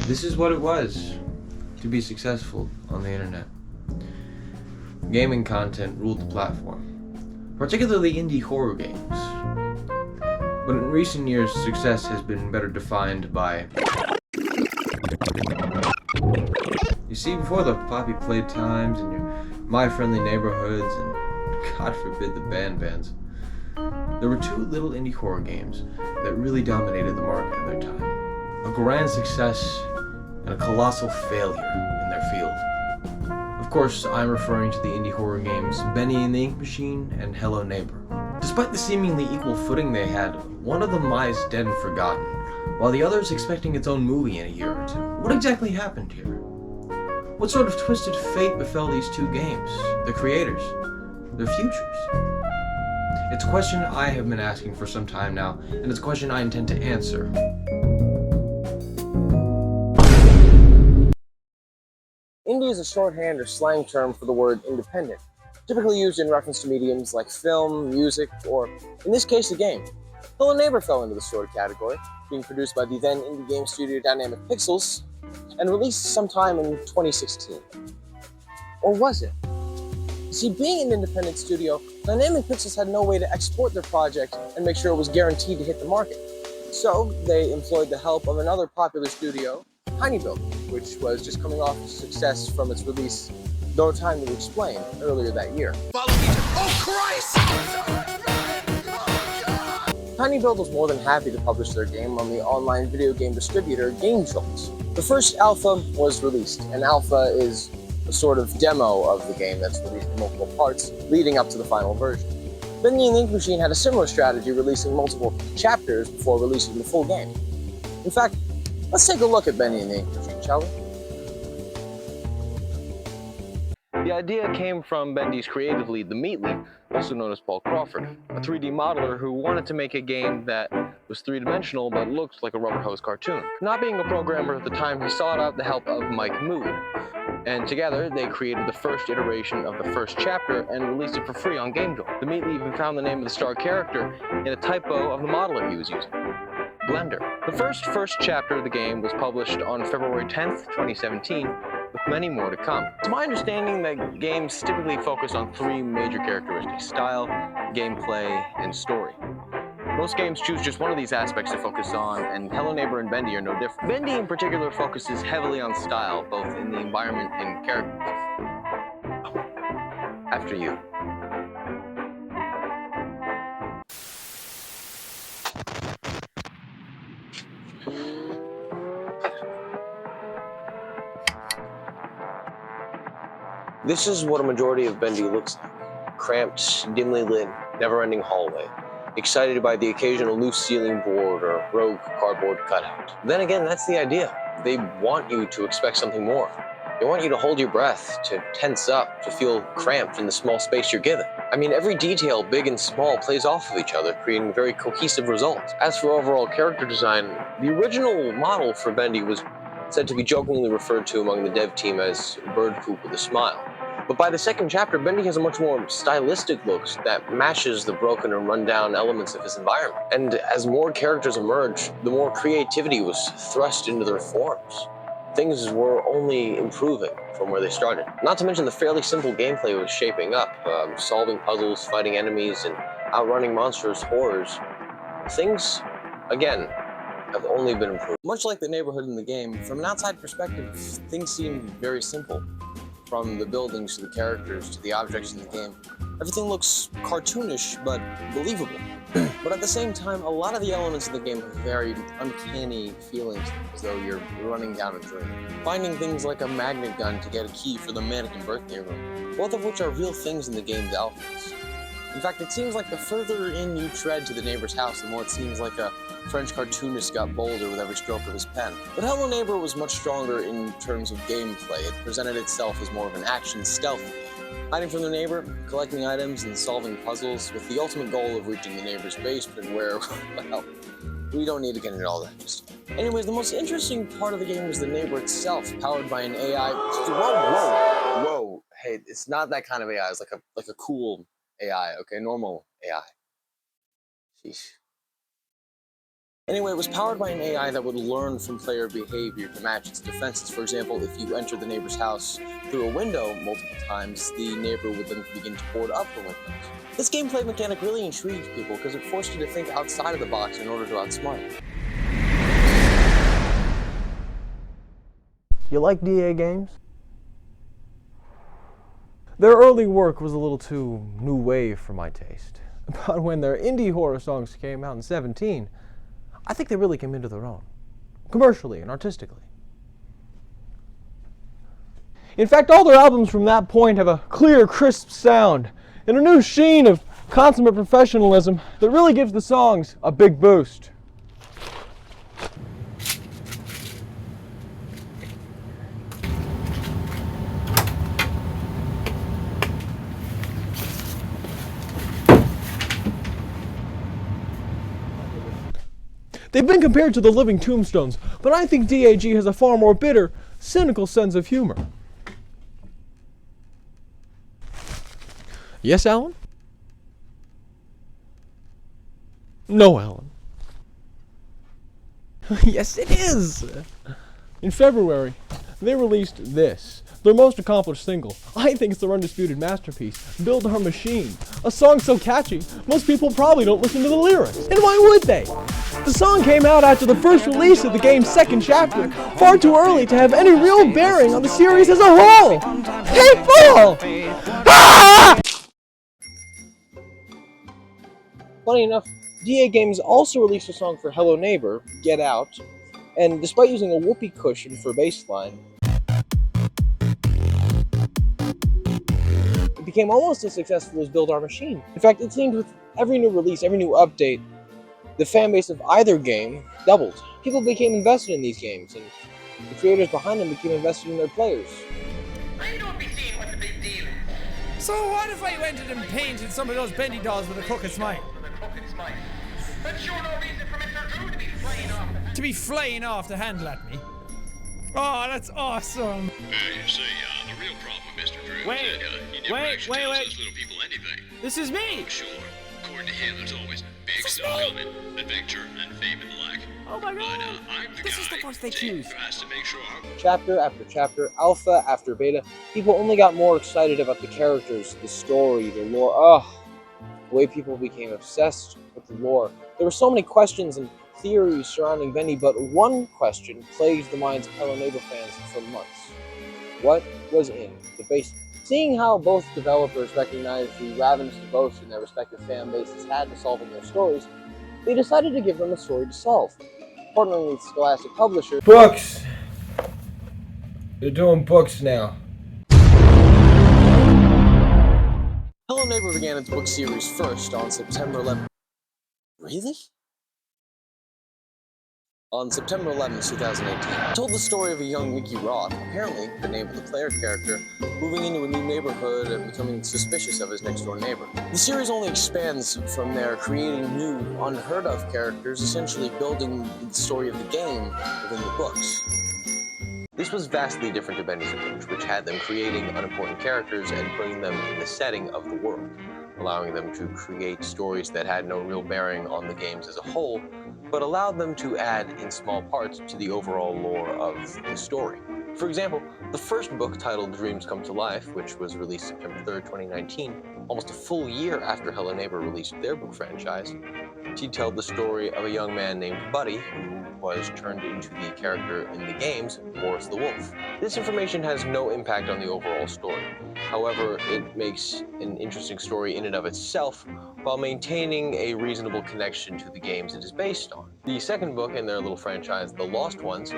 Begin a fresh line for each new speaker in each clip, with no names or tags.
This is what it was to be successful on the internet. Gaming content ruled the platform, particularly indie horror games. But in recent years, success has been better defined by... You see, before the Poppy Playtimes and your My Friendly Neighborhoods and, God forbid, the Bans, there were two little indie horror games that really dominated the market in their time. A grand success and a colossal failure in their field. Of course, I'm referring to the indie horror games Bendy and the Ink Machine and Hello Neighbor. Despite the seemingly equal footing they had, one of them lies dead and forgotten, while the other is expecting its own movie in a year or two. What exactly happened here? What sort of twisted fate befell these two games, their creators, their futures? It's a question I have been asking for some time now, and it's a question I intend to answer.
Indie is a shorthand or slang term for the word independent, typically used in reference to mediums like film, music, or, in this case, a game. Hello Neighbor fell into the sort of category, being produced by the then indie game studio Dynamic Pixels, and released sometime in 2016. Or was it? See, being an independent studio, Dynamic Pixels had no way to export their project and make sure it was guaranteed to hit the market. So they employed the help of another popular studio, Tiny Build, which was just coming off success from its release, No Time to Explain, earlier that year.
Follow me to... Oh, Christ!
Tiny Build was more than happy to publish their game on the online video game distributor Game Jolt. The first alpha was released, and alpha is a sort of demo of the game that's released in multiple parts, leading up to the final version. Bendy and the Ink Machine had a similar strategy, releasing multiple chapters before releasing the full game. In fact, let's take a look at Bendy and the Ink Machine, shall we? The idea came from Bendy's creative lead, the Meat Lead, also known as Paul Crawford, a 3D modeler who wanted to make a game that was three-dimensional but looked like a rubber hose cartoon. Not being a programmer at the time, he sought out the help of Mike Mood, and together they created the first iteration of the first chapter and released it for free on Game Jolt. The Meat Lead even found the name of the star character in a typo of the modeler he was using, Blender. The first chapter of the game was published on February 10th, 2017, with many more to come. It's my understanding that games typically focus on three major characteristics: style, gameplay, and story. Most games choose just one of these aspects to focus on, and Hello Neighbor and Bendy are no different. Bendy in particular focuses heavily on style, both in the environment and characters. After you. This is what a majority of Bendy looks like. Cramped, dimly lit, never-ending hallway. Excited by the occasional loose ceiling board or rogue cardboard cutout. Then again, that's the idea. They want you to expect something more. They want you to hold your breath, to tense up, to feel cramped in the small space you're given. I mean, every detail, big and small, plays off of each other, creating very cohesive results. As for overall character design, the original model for Bendy was said to be jokingly referred to among the dev team as bird poop with a smile. But by the second chapter, Bendy has a much more stylistic look that matches the broken and rundown elements of his environment. And as more characters emerged, the more creativity was thrust into their forms. Things were only improving from where they started. Not to mention the fairly simple gameplay was shaping up, solving puzzles, fighting enemies, and outrunning monstrous horrors. Things, again, have only been improved. Much like the neighborhood in the game, from an outside perspective, things seem very simple. From the buildings to the characters to the objects in the game, everything looks cartoonish but believable. But at the same time, a lot of the elements of the game have very uncanny feelings, as though you're running down a dream. Finding things like a magnet gun to get a key for the mannequin birthday room, both of which are real things in the game's alphas. In fact, it seems like the further in you tread to the neighbor's house, the more it seems like a French cartoonist got bolder with every stroke of his pen. But Hello Neighbor was much stronger in terms of gameplay. It presented itself as more of an action stealth game. Hiding from the neighbor, collecting items, and solving puzzles, with the ultimate goal of reaching the neighbor's basement where, well, we don't need to get into all that just yet. Anyways, the most interesting part of the game was the neighbor itself, powered by an AI. Whoa. Hey, it's not that kind of AI. It's like a cool AI, okay? Normal AI. Sheesh. Anyway, it was powered by an AI that would learn from player behavior to match its defenses. For example, if you enter the neighbor's house through a window multiple times, the neighbor would then begin to board up the windows. This gameplay mechanic really intrigued people because it forced you to think outside of the box in order to outsmart it.
You like DA games? Their early work was a little too new wave for my taste. But when their indie horror songs came out in 2017, I think they really came into their own, commercially and artistically. In fact, all their albums from that point have a clear, crisp sound and a new sheen of consummate professionalism that really gives the songs a big boost. They've been compared to the Living Tombstones, but I think DAG has a far more bitter, cynical sense of humor. Yes, Alan? No, Alan. Yes, it is! In February, they released this, their most accomplished single. I think it's their undisputed masterpiece, Build Our Machine. A song so catchy, most people probably don't listen to the lyrics. And why would they? The song came out after the first release of the game's second chapter, far too early to have any real bearing on the series as a whole. Hey, fool! Ah!
Funny enough, DA Games also released a song for Hello Neighbor, Get Out, and despite using a whoopee cushion for bass line, it became almost as successful as Build Our Machine. In fact, it seemed with every new release, every new update, the fan base of either game doubled. People became invested in these games, and the creators behind them became invested in their players.
I don't be seeing what the big deal is.
So what if I went and painted some of those bendy dolls with a crooked smile?
That's sure no reason for Mr. Drew to be flying off.
To be flying off the handle at me? Oh, that's awesome!
You see, the real problem with Mr. Drew
Wait,
is that he never
wait,
actually
wait,
tells
wait.
us little people anything.
This is me!
Sure, according to him, there's always big
This is
stuff
me.
coming, adventure and fame and the like.
Oh my
But
god!
I'm the
This
guy
is the ones they
who
choose.
has to make sure
Chapter after chapter, alpha after beta, people only got more excited about the characters, the story, the lore. The way people became obsessed with the lore. There were so many questions and theories surrounding Bendy, but one question plagued the minds of Hello Neighbor fans for months. What was in the basement? Seeing how both developers recognized the ravenous devotion their respective fan bases had to solving their stories, they decided to give them a story to solve. Partnering with Scholastic Publishers,
Books! They're doing books now.
Hello Neighbor began its book series first on September 11th. Really? On September 11th, 2018. It told the story of a young Mickey Roth, apparently the name of the player character, moving into a new neighborhood and becoming suspicious of his next-door neighbor. The series only expands from there, creating new, unheard-of characters, essentially building the story of the game within the books. This was vastly different to Bendy's approach, which had them creating unimportant characters and putting them in the setting of the world, allowing them to create stories that had no real bearing on the games as a whole, but allowed them to add in small parts to the overall lore of the story. For example, the first book, titled Dreams Come to Life, which was released September 3rd, 2019, almost a full year after Hello Neighbor released their book franchise, detailed the story of a young man named Buddy, who was turned into the character in the games, Boris the Wolf. This information has no impact on the overall story. However, it makes an interesting story in and of itself, while maintaining a reasonable connection to the games it is based on. The second book in their little franchise, The Lost Ones,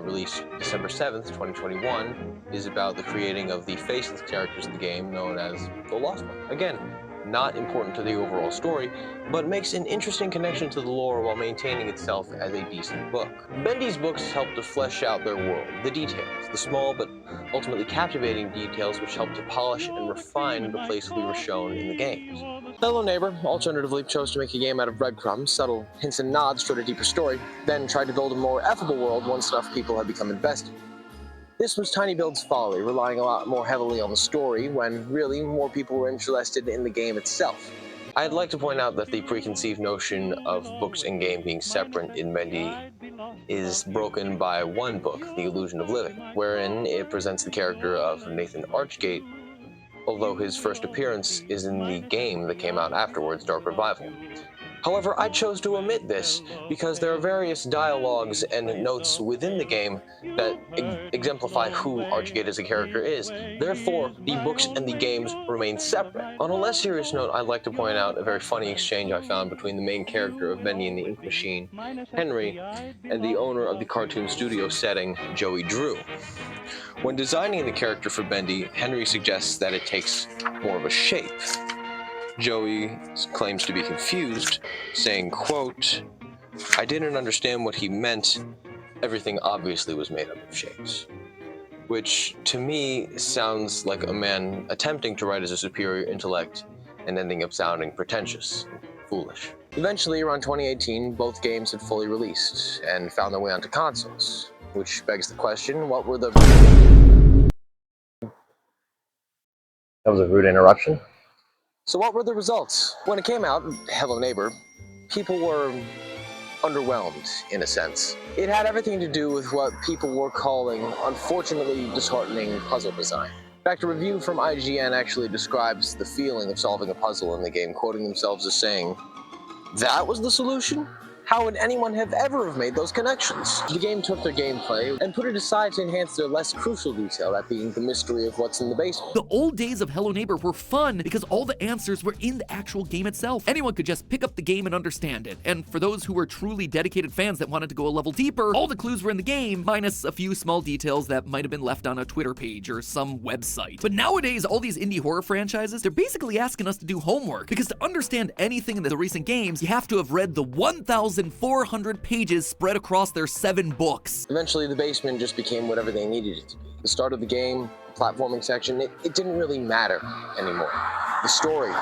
released December 7th, 2021, is about the creating of the faceless characters of the game known as The Lost Ones. Again, not important to the overall story, but makes an interesting connection to the lore while maintaining itself as a decent book. Bendy's books help to flesh out their world, the details, the small but ultimately captivating details which help to polish and refine the place we were shown in the games. Hello Neighbor alternatively chose to make a game out of breadcrumbs, subtle hints and nods toward a deeper story, then tried to build a more effable world once enough people had become invested. This was tinyBuild's folly, relying a lot more heavily on the story when really more people were interested in the game itself. I'd like to point out that the preconceived notion of books and game being separate in Bendy is broken by one book, The Illusion of Living, wherein it presents the character of Nathan Archgate, although his first appearance is in the game that came out afterwards, Dark Revival. However, I chose to omit this because there are various dialogues and notes within the game that exemplify who Archgate as a character is. Therefore, the books and the games remain separate. On a less serious note, I'd like to point out a very funny exchange I found between the main character of Bendy and the Ink Machine, Henry, and the owner of the cartoon studio setting, Joey Drew. When designing the character for Bendy, Henry suggests that it takes more of a shape. Joey claims to be confused, saying, quote, "I didn't understand what he meant. Everything obviously was made up of shapes." Which, to me, sounds like a man attempting to write as a superior intellect and ending up sounding pretentious and foolish. Eventually, around 2018, both games had fully released and found their way onto consoles, which begs the question, what were the... That was a rude interruption. So what were the results? When it came out, Hello Neighbor, people were underwhelmed, in a sense. It had everything to do with what people were calling, unfortunately disheartening puzzle design. In fact, a review from IGN actually describes the feeling of solving a puzzle in the game, quoting themselves as saying, "That was the solution? How would anyone have ever made those connections?" The game took their gameplay and put it aside to enhance their less crucial detail, that being the mystery of what's in the basement.
The old days of Hello Neighbor were fun because all the answers were in the actual game itself. Anyone could just pick up the game and understand it. And for those who were truly dedicated fans that wanted to go a level deeper, all the clues were in the game, minus a few small details that might have been left on a Twitter page or some website. But nowadays, all these indie horror franchises, they're basically asking us to do homework, because to understand anything in the recent games, you have to have read the 1,400 pages spread across their 7 books.
Eventually, the basement just became whatever they needed it to be. The start of the game, the platforming section, it didn't really matter anymore. The story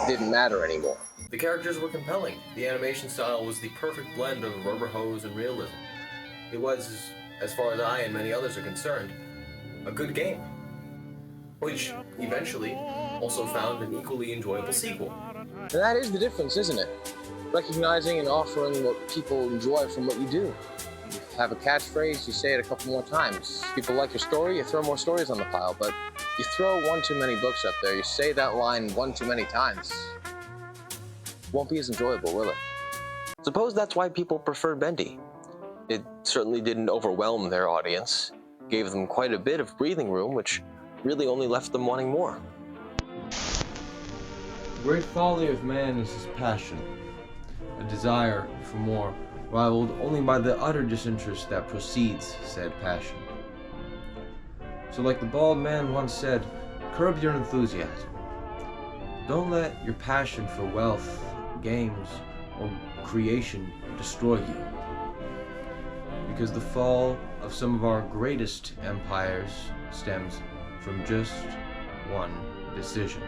didn't matter anymore.
The characters were compelling. The animation style was the perfect blend of rubber hose and realism. It was, as far as I and many others are concerned, a good game, which eventually also found an equally enjoyable sequel.
And that is the difference, isn't it? Recognizing and offering what people enjoy from what you do. You have a catchphrase, you say it a couple more times. People like your story, you throw more stories on the pile, but you throw one too many books up there, you say that line one too many times. It won't be as enjoyable, will it? Suppose that's why people prefer Bendy. It certainly didn't overwhelm their audience, gave them quite a bit of breathing room, which really only left them wanting more.
The great folly of man is his passion, a desire for more, rivaled only by the utter disinterest that precedes said passion. So like the bald man once said, curb your enthusiasm. Don't let your passion for wealth, games, or creation destroy you. Because the fall of some of our greatest empires stems from just one decision.